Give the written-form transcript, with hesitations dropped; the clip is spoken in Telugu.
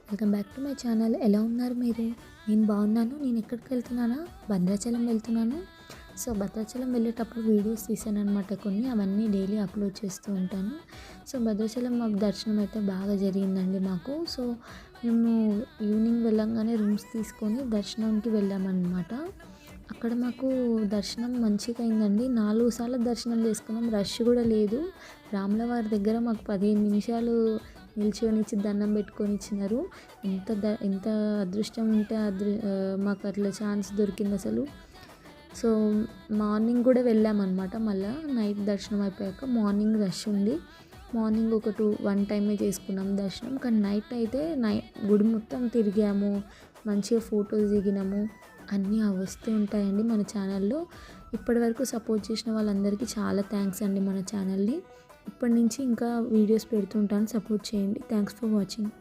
Welcome back to my channel. ఎలా ఉన్నారు మీరు? నేను బాగున్నాను. నేను ఎక్కడికి వెళ్తున్నానా, భద్రాచలం వెళ్తున్నాను. సో భద్రాచలం వెళ్ళేటప్పుడు వీడియోస్ తీసాను అనమాట కొన్ని, అవన్నీ డైలీ అప్లోడ్ చేస్తూ ఉంటాను. సో భద్రాచలం మాకు దర్శనం అయితే బాగా జరిగిందండి మాకు. సో మేము ఈవినింగ్ వెళ్ళంగానే రూమ్స్ తీసుకొని దర్శనానికి వెళ్ళామన్నమాట. అక్కడ మాకు దర్శనం మంచిగా అయిందండి. 4 సార్లు దర్శనం చేసుకున్నాం. రష్ కూడా లేదు. రాములవారి దగ్గర మాకు 15 నిమిషాలు నిల్చొనిచ్చి దండం పెట్టుకొని ఇచ్చినారు. ఎంత అదృష్టం ఉంటే మాకు అట్లా ఛాన్స్ దొరికింది అసలు. సో మార్నింగ్ కూడా వెళ్ళామన్నమాట. మళ్ళీ నైట్ దర్శనం అయిపోయాక మార్నింగ్ రష్ ఉంది. మార్నింగ్ ఒక 1 టైమే చేసుకున్నాం దర్శనం. కానీ నైట్ అయితే గుడి మొత్తం తిరిగాము, మంచిగా ఫొటోస్ దిగినాము. అన్నీ వస్తూ ఉంటాయండి మన ఛానల్లో. ఇప్పటివరకు సపోర్ట్ చేసిన వాళ్ళందరికీ చాలా థ్యాంక్స్ అండి మన ఛానల్ని. ఇప్పటి నుంచి ఇంకా వీడియోస్ పెడుతుంటాను, సపోర్ట్ చేయండి. Thanks for watching.